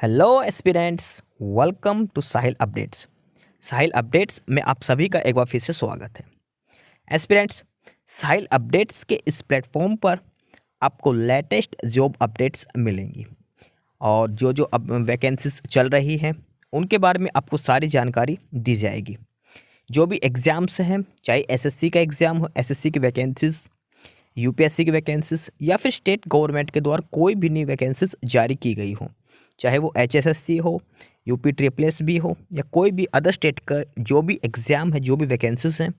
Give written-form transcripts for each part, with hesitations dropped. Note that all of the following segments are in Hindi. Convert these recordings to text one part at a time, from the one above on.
Hello aspirants, welcome to Sahil updates. Sahil updates में आप सभी का एक बार फिर से स्वागत है। एस्पिरेंट्स, साहिल अपडेट्स के इस प्लेटफॉर्म पर आपको लेटेस्ट जॉब अपडेट्स मिलेंगी और जो अब वैकेंसीज चल रही हैं उनके बारे में आपको सारी जानकारी दी जाएगी। जो भी एग्ज़ाम्स हैं, चाहे एसएससी का एग्ज़ाम हो, एसएससी की वैकेंसीज, यूपीएससी की वैकेंसीज या फिर स्टेट गवर्नमेंट के द्वारा कोई भी नई वैकेंसीज जारी की गई हो, चाहे वो एचएसएससी हो, यूपी ट्रिपल एस भी हो या कोई भी अदर स्टेट का जो भी एग्ज़ाम है, जो भी वैकेंसीज हैं,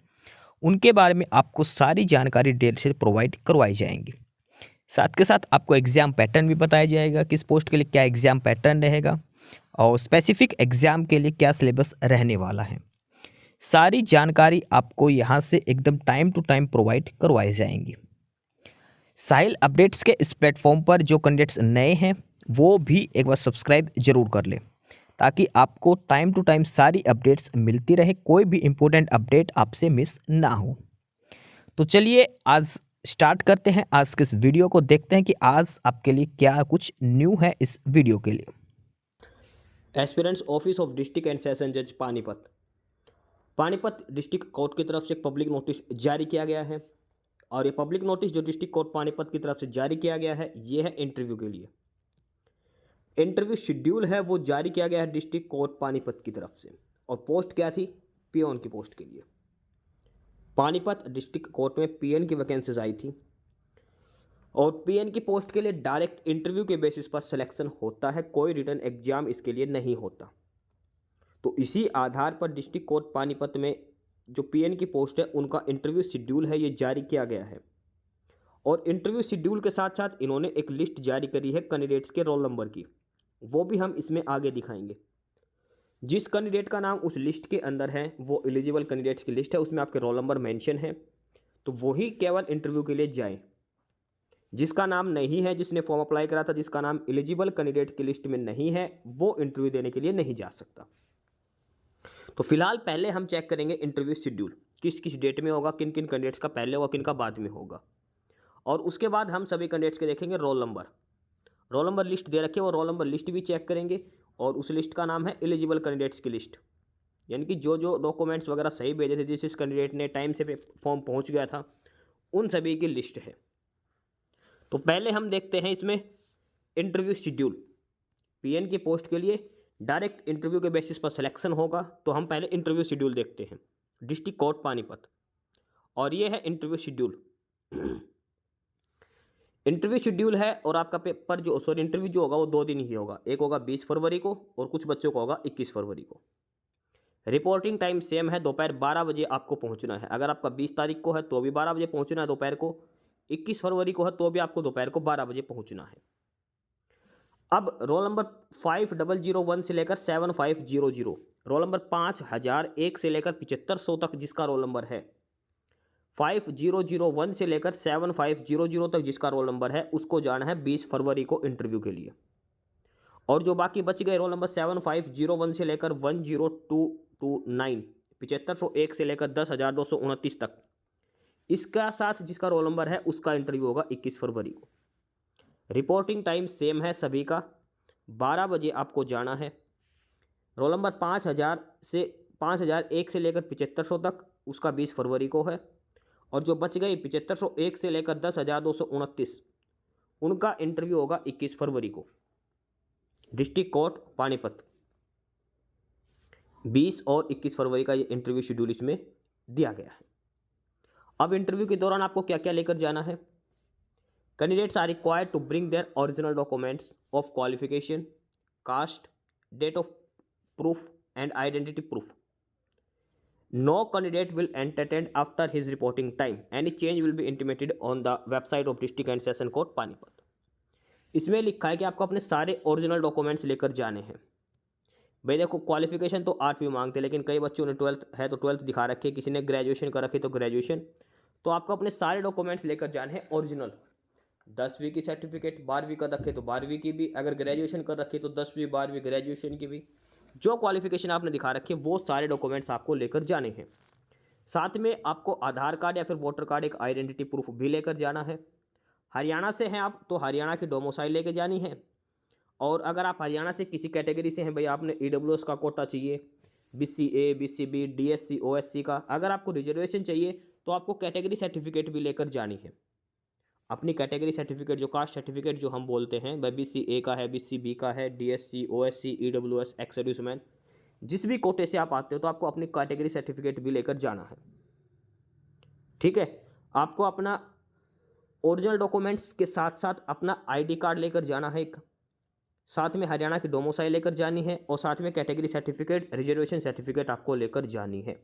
उनके बारे में आपको सारी जानकारी डिटेल से प्रोवाइड करवाई जाएंगी। साथ के साथ आपको एग्ज़ाम पैटर्न भी बताया जाएगा, किस पोस्ट के लिए क्या एग्ज़ाम पैटर्न रहेगा और स्पेसिफिक एग्ज़ाम के लिए क्या सिलेबस रहने वाला है। सारी जानकारी आपको यहाँ से एकदम टाइम टू टाइम प्रोवाइड करवाई जाएंगी। साहिल अपडेट्स के इस प्लेटफॉर्म पर जो कैंडिडेट्स नए हैं वो भी एक बार सब्सक्राइब जरूर कर लें, ताकि आपको टाइम टू टाइम सारी अपडेट्स मिलती रहे, कोई भी इम्पोर्टेंट अपडेट आपसे मिस ना हो। तो चलिए आज स्टार्ट करते हैं आज के इस वीडियो को, देखते हैं कि आज आपके लिए क्या कुछ न्यू है इस वीडियो के लिए। Aspirants office of district and session जज पानीपत डिस्ट्रिक्ट कोर्ट की तरफ से एक पब्लिक नोटिस जारी किया गया है और ये पब्लिक नोटिस जो डिस्ट्रिक्ट कोर्ट पानीपत की तरफ से जारी किया गया है ये है इंटरव्यू के लिए। इंटरव्यू शेड्यूल है वो जारी किया गया है डिस्ट्रिक्ट कोर्ट पानीपत की तरफ से और पोस्ट क्या थी? पियोन की पोस्ट के लिए। पानीपत डिस्ट्रिक्ट कोर्ट में पीएन की वैकेंसीज आई थी और पीएन की पोस्ट के लिए डायरेक्ट इंटरव्यू के बेसिस पर सिलेक्शन होता है, कोई रिटन एग्जाम इसके लिए नहीं होता। तो इसी आधार पर डिस्ट्रिक्ट कोर्ट पानीपत में जो पीएन की पोस्ट है उनका इंटरव्यू शेड्यूल है ये जारी किया गया है और इंटरव्यू शेड्यूल के साथ साथ इन्होंने एक लिस्ट जारी करी है कैंडिडेट्स के रोल नंबर की, वो भी हम इसमें आगे दिखाएंगे। जिस कैंडिडेट का नाम उस लिस्ट के अंदर है वो एलिजिबल कैंडिडेट्स की लिस्ट है, उसमें आपके रोल नंबर मेंशन है, तो वही केवल इंटरव्यू के लिए जाए। जिसका नाम नहीं है, जिसने फॉर्म अप्लाई करा था, जिसका नाम एलिजिबल कैंडिडेट की लिस्ट में नहीं है, वो इंटरव्यू देने के लिए नहीं जा सकता। तो फिलहाल पहले हम चेक करेंगे इंटरव्यू शेड्यूल किस किस डेट में होगा, किन किन कैंडिडेट्स का पहले होगा, किन का बाद में होगा, और उसके बाद हम सभी कैंडिडेट्स के देखेंगे रोल नंबर लिस्ट दे रखे, वो रोल नंबर लिस्ट भी चेक करेंगे और उस लिस्ट का नाम है एलिजिबल कैंडिडेट्स की लिस्ट, यानी कि जो जो डॉक्यूमेंट्स वगैरह सही भेजे थे, जिस कैंडिडेट ने टाइम से फॉर्म पहुंच गया था, उन सभी की लिस्ट है। तो पहले हम देखते हैं इसमें इंटरव्यू शेड्यूल। पीएन की पोस्ट के लिए डायरेक्ट इंटरव्यू के बेसिस पर सिलेक्शन होगा, तो हम पहले इंटरव्यू शेड्यूल देखते हैं डिस्ट्रिक्ट कोर्ट पानीपत, और ये है इंटरव्यू शेड्यूल। इंटरव्यू शेड्यूल है और आपका पेपर इंटरव्यू जो होगा वो 2 दिन ही होगा, एक होगा 20 फरवरी को और कुछ बच्चों को होगा 21 फरवरी को। रिपोर्टिंग टाइम सेम है, दोपहर 12 बजे आपको पहुंचना है। अगर आपका 20 तारीख को है तो भी 12 बजे पहुंचना है दोपहर को, 21 फरवरी को है तो भी आपको दोपहर को 12 बजे पहुंचना है। अब रोल नंबर 5001 से लेकर 7500, रोल नंबर 5001 से लेकर 7500 तक जिसका रोल नंबर है, 5001 से लेकर 7500 तक जिसका रोल नंबर है, उसको जाना है 20 फरवरी को इंटरव्यू के लिए। और जो बाकी बच गए रोल नंबर 7501 से लेकर 10229, 7501 से लेकर 10229 तक, इसका साथ जिसका रोल नंबर है उसका इंटरव्यू होगा 21 फरवरी को। रिपोर्टिंग टाइम सेम है सभी का, 12 बजे आपको जाना है। रोल नंबर 5001 से लेकर 7500 तक, उसका 20 फरवरी को है। और जो बच गई 7501 से लेकर 10229, उनका इंटरव्यू होगा 21 फरवरी को डिस्ट्रिक्ट कोर्ट पानीपत। 20 और 21 फरवरी का ये इंटरव्यू शेड्यूल इसमें दिया गया है। अब इंटरव्यू के दौरान आपको क्या क्या लेकर जाना है? Candidates are required to bring their original documents of qualification, caste, date of proof, and identity proof. No candidate will attend after his reporting time. Any change will be intimated on the website of District and Session Court Panipat. इसमें लिखा है कि आपको अपने सारे ओरिजिनल डॉक्यूमेंट्स लेकर जाने हैं। भाई देखो, क्वालिफिकेशन तो 8वीं मांगते, लेकिन कई बच्चों ने 12th है तो 12th दिखा रखी है, किसी ने ग्रेजुएशन कर रखी तो ग्रेजुएशन। तो आपको अपने सारे डॉक्यूमेंट्स लेकर जाने हैं ओरिजिनल। 10वीं की सर्टिफिकेट, 12वीं कर रखे तो 12वीं की भी, अगर ग्रेजुएशन कर रखी तो 10वीं 12वीं ग्रेजुएशन की भी, जो क्वालिफिकेशन आपने दिखा रखी है वो सारे डॉक्यूमेंट्स आपको लेकर जाने हैं। साथ में आपको आधार कार्ड या फिर वोटर कार्ड, एक आइडेंटिटी प्रूफ भी लेकर जाना है। हरियाणा से हैं आप तो हरियाणा की डोमिसाइल लेकर जानी है, और अगर आप हरियाणा से किसी कैटेगरी से हैं, भाई आपने ईडब्ल्यूएस का कोटा चाहिए, बीसीए, बीसीबी, डीएससी, ओएससी का, अगर आपको रिजर्वेशन चाहिए तो आपको कैटेगरी सर्टिफिकेट भी लेकर जानी है। अपनी कैटेगरी सर्टिफिकेट, जो कास्ट सर्टिफिकेट जो हम बोलते हैं, भाई बीसीए का है, बीसीबी का है, DSC, OSC, EWS, ex serviceman, जिस भी कोटे से आप आते हो तो आपको अपनी कैटेगरी सर्टिफिकेट भी लेकर जाना है। ठीक है, आपको अपना ओरिजिनल डॉक्यूमेंट्स के साथ साथ अपना आईडी कार्ड लेकर जाना है एक, साथ में हरियाणा की डोमिसाइल लेकर जानी है, और साथ में कैटेगरी सर्टिफिकेट, रिजर्वेशन सर्टिफिकेट आपको लेकर जानी है।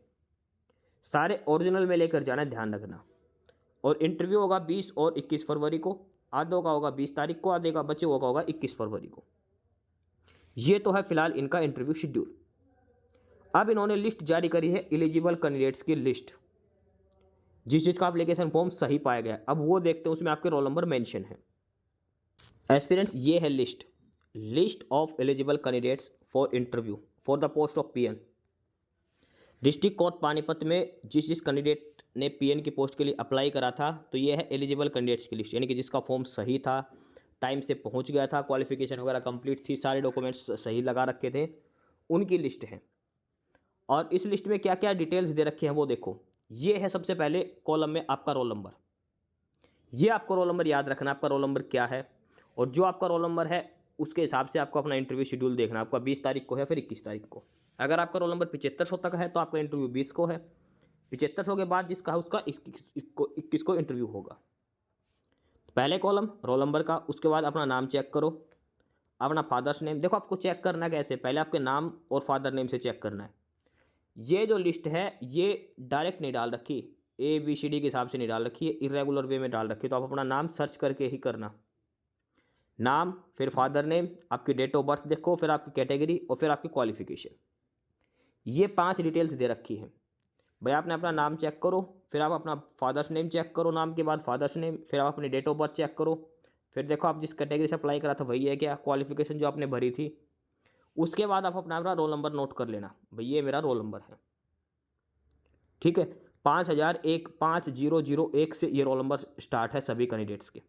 सारे ओरिजिनल में लेकर जाना है, ध्यान रखना। और इंटरव्यू होगा 20 और 21 फरवरी को। आधों का होगा 20 तारीख को, आधे का बचे होगा 21 फरवरी को। ये तो है फिलहाल इनका इंटरव्यू शेड्यूल। अब इन्होंने लिस्ट जारी करी है, एलिजिबल कैंडिडेट्स की लिस्ट, जिस चीज़ का एप्लीकेशन फॉर्म सही पाया गया है। अब वो देखते हैं, उसमें आपके रोल नंबर मेंशन है। एस्पिरेंट्स, ये है list of eligible candidates for interview for the post of PN. District court Panipat में जिस कैंडिडेट ने पीएन की पोस्ट के लिए अप्लाई करा था, तो ये है एलिजिबल कैंडिडेट्स की लिस्ट, यानी कि जिसका फॉर्म सही था, टाइम से पहुंच गया था, क्वालिफिकेशन वगैरह कंप्लीट थी, सारे डॉक्यूमेंट्स सही लगा रखे थे, उनकी लिस्ट है। और इस लिस्ट में क्या क्या डिटेल्स दे रखे हैं वो देखो। ये है सबसे पहले कॉलम में आपका रोल नंबर। ये आपको रोल नंबर याद रखना, आपका रोल नंबर क्या है, और जो आपका रोल नंबर है उसके हिसाब से आपको अपना इंटरव्यू शेड्यूल देखना। आपका 20 तारीख को है, फिर 21 तारीख को। अगर आपका रोल नंबर 7500 तक है तो आपका इंटरव्यू 20 को है। 7500 के बाद जिसका है उसका 21 को इंटरव्यू होगा। पहले कॉलम रोल नंबर का, उसके बाद अपना नाम चेक करो, अपना फादर्स नेम। देखो आपको चेक करना कैसे, पहले आपके नाम और फादर नेम से चेक करना है। ये जो लिस्ट है ये डायरेक्ट नहीं डाल रखी, ABCD के हिसाब से नहीं डाल रखी है, इरेगुलर वे में डाल रखी है। तो आप अपना नाम सर्च करके ही करना, नाम, फिर फादर नेम, आपकी डेट ऑफ बर्थ देखो, फिर आपकी कैटेगरी, और फिर आपकी क्वालिफिकेशन। ये 5 डिटेल्स दे रखी हैं। भाई आपने अपना नाम चेक करो, फिर आप अपना फादर्स नेम चेक करो, नाम के बाद फादर्स नेम, फिर आप अपनी डेट ऑफ बर्थ चेक करो, फिर देखो आप जिस कैटेगरी से अप्लाई करा था वही है क्या, क्वालिफिकेशन जो आपने भरी थी। उसके बाद आप अपना रोल नंबर नोट कर लेना, भाई ये मेरा रोल नंबर है। ठीक है, 5001 से ये रोल नंबर स्टार्ट है सभी कैंडिडेट्स के,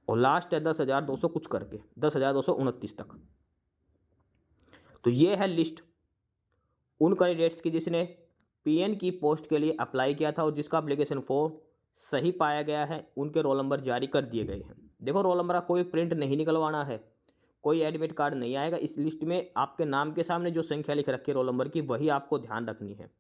और लास्ट है 10,200 कुछ करके, 10,229 तक। तो ये है लिस्ट उन कैंडिडेट्स की जिसने पीएन की पोस्ट के लिए अप्लाई किया था और जिसका एप्लीकेशन फॉर्म सही पाया गया है, उनके रोल नंबर जारी कर दिए गए हैं। देखो रोल नंबर का कोई प्रिंट नहीं निकलवाना है, कोई एडमिट कार्ड नहीं आएगा। इस लिस्ट में आपके नाम के सामने जो संख्या लिख रखी है रोल नंबर की, वही आपको ध्यान रखनी है।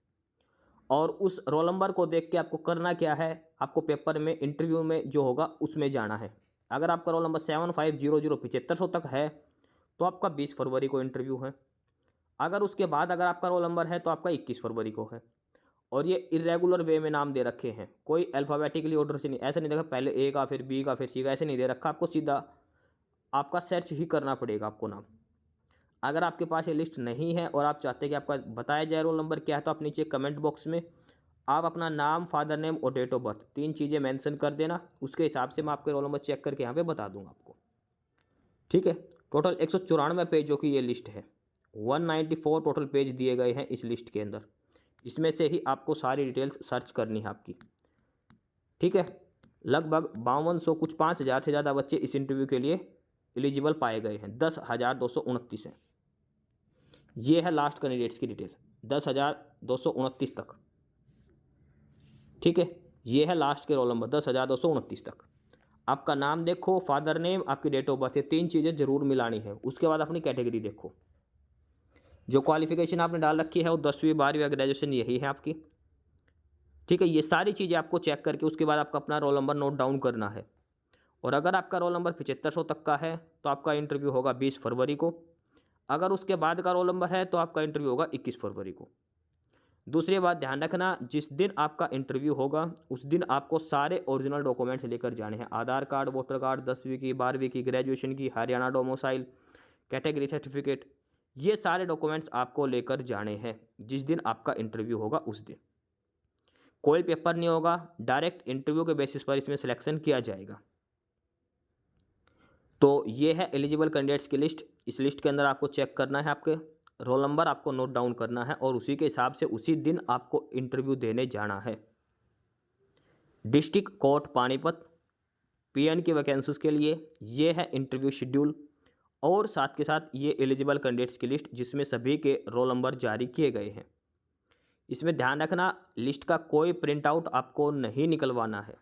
और उस रोल नंबर को देख के आपको करना क्या है, आपको पेपर में इंटरव्यू में जो होगा उसमें जाना है। अगर आपका रोल नंबर 7500 तक है तो आपका 20 फरवरी को इंटरव्यू है। अगर उसके बाद अगर आपका रोल नंबर है तो आपका 21 फरवरी को है। और ये इरेगुलर वे में नाम दे रखे हैं, कोई अल्फ़ाबेटिकली ऑर्डर से नहीं, ऐसा नहीं देखा पहले A का फिर B का फिर C का, ऐसे नहीं दे रखा। आपको सीधा आपका सर्च ही करना पड़ेगा आपको नाम। अगर आपके पास ये लिस्ट नहीं है और आप चाहते हैं कि आपका बताया जाए रोल नंबर क्या है, तो आप नीचे कमेंट बॉक्स में आप अपना नाम, फादर नेम और डेट ऑफ बर्थ 3 चीज़ें मेंशन कर देना। उसके हिसाब से मैं आपके रोल नंबर चेक करके यहाँ पे बता दूंगा आपको। ठीक है, टोटल 194 पेजों की ये लिस्ट है। 194 टोटल पेज दिए गए हैं इस लिस्ट के अंदर। इसमें से ही आपको सारी डिटेल्स सर्च करनी है आपकी। ठीक है, लगभग 5200 कुछ 5000 से ज़्यादा बच्चे इस इंटरव्यू के लिए एलिजिबल पाए गए हैं। 10,229 हैं। ये है लास्ट कैंडिडेट्स की डिटेल, 10,229 तक। ठीक है, ये है लास्ट के रोल नंबर 10,229 तक। आपका नाम देखो, फादर नेम, आपकी डेट ऑफ बर्थ, ये 3 चीज़ें जरूर मिलानी है। उसके बाद अपनी कैटेगरी देखो, जो क्वालिफिकेशन आपने डाल रखी है वो 10वीं 12वीं या ग्रेजुएशन यही है आपकी। ठीक है, ये सारी चीज़ें आपको चेक करके उसके बाद आपका अपना रोल नंबर नोट डाउन करना है। और अगर आपका रोल नंबर 7500 तक का है तो आपका इंटरव्यू होगा 20 फरवरी को। अगर उसके बाद का रोल नंबर है तो आपका इंटरव्यू होगा 21 फरवरी को। दूसरी बात ध्यान रखना, जिस दिन आपका इंटरव्यू होगा उस दिन आपको सारे ओरिजिनल डॉक्यूमेंट्स लेकर जाने हैं। आधार कार्ड, वोटर कार्ड, 10वीं की, 12वीं की, ग्रेजुएशन की, हरियाणा डोमिसाइल, कैटेगरी सर्टिफिकेट, ये सारे डॉक्यूमेंट्स आपको लेकर जाने हैं जिस दिन आपका इंटरव्यू होगा उस दिन। कोई पेपर नहीं होगा, डायरेक्ट इंटरव्यू के बेसिस पर इसमें सिलेक्शन किया जाएगा। तो ये है एलिजिबल कैंडिडेट्स की लिस्ट। इस लिस्ट के अंदर आपको चेक करना है, आपके रोल नंबर आपको नोट डाउन करना है और उसी के हिसाब से उसी दिन आपको इंटरव्यू देने जाना है। डिस्ट्रिक्ट कोर्ट पानीपत पीएन की वैकेंसीज के लिए ये है इंटरव्यू शेड्यूल। और साथ के साथ ये एलिजिबल कैंडिडेट्स की लिस्ट जिसमें सभी के रोल नंबर जारी किए गए हैं। इसमें ध्यान रखना, लिस्ट का कोई प्रिंट आउट आपको नहीं निकलवाना है।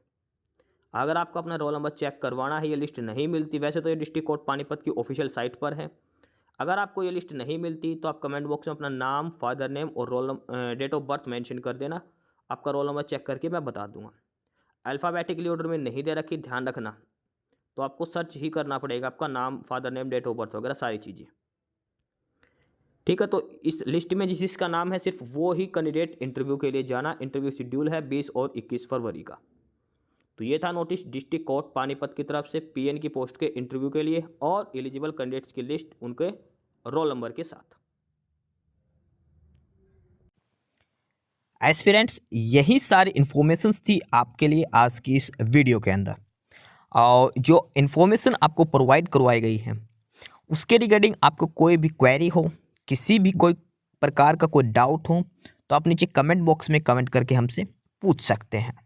अगर आपको अपना रोल नंबर चेक करवाना है, ये लिस्ट नहीं मिलती, वैसे तो ये डिस्ट्रिक्ट कोर्ट पानीपत की ऑफिशियल साइट पर है। अगर आपको ये लिस्ट नहीं मिलती तो आप कमेंट बॉक्स में अपना नाम, फादर नेम और डेट ऑफ बर्थ मेंशन कर देना। आपका रोल नंबर चेक करके मैं बता दूंगा। अल्फ़ाबेटिकली ऑर्डर में नहीं दे रखी, ध्यान रखना, तो आपको सर्च ही करना पड़ेगा, आपका नाम, father name, date of birth वगैरह सारी चीज़ें। ठीक है, तो इस लिस्ट में जिसका नाम है सिर्फ वो ही कैंडिडेट इंटरव्यू के लिए जाना। इंटरव्यू शेड्यूल है 20 और 21 फरवरी का। तो ये था नोटिस डिस्ट्रिक्ट कोर्ट पानीपत की तरफ से पीएन की पोस्ट के इंटरव्यू के लिए और एलिजिबल कैंडिडेट्स की लिस्ट उनके रोल नंबर के साथ। एस्पिरेंट्स, यही सारी इन्फॉर्मेशंस थी आपके लिए आज की इस वीडियो के अंदर। और जो इन्फॉर्मेशन आपको प्रोवाइड करवाई गई है उसके रिगार्डिंग आपको कोई भी क्वेरी हो, किसी भी कोई प्रकार का कोई डाउट हो, तो आप नीचे कमेंट बॉक्स में कमेंट करके हमसे पूछ सकते हैं।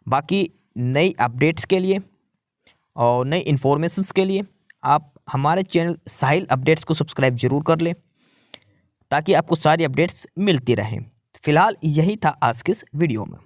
बाकी नई अपडेट्स के लिए और नई इन्फॉर्मेशंस के लिए आप हमारे चैनल साहिल अपडेट्स को सब्सक्राइब जरूर कर लें ताकि आपको सारी अपडेट्स मिलती रहें। फिलहाल यही था आज के इस वीडियो में।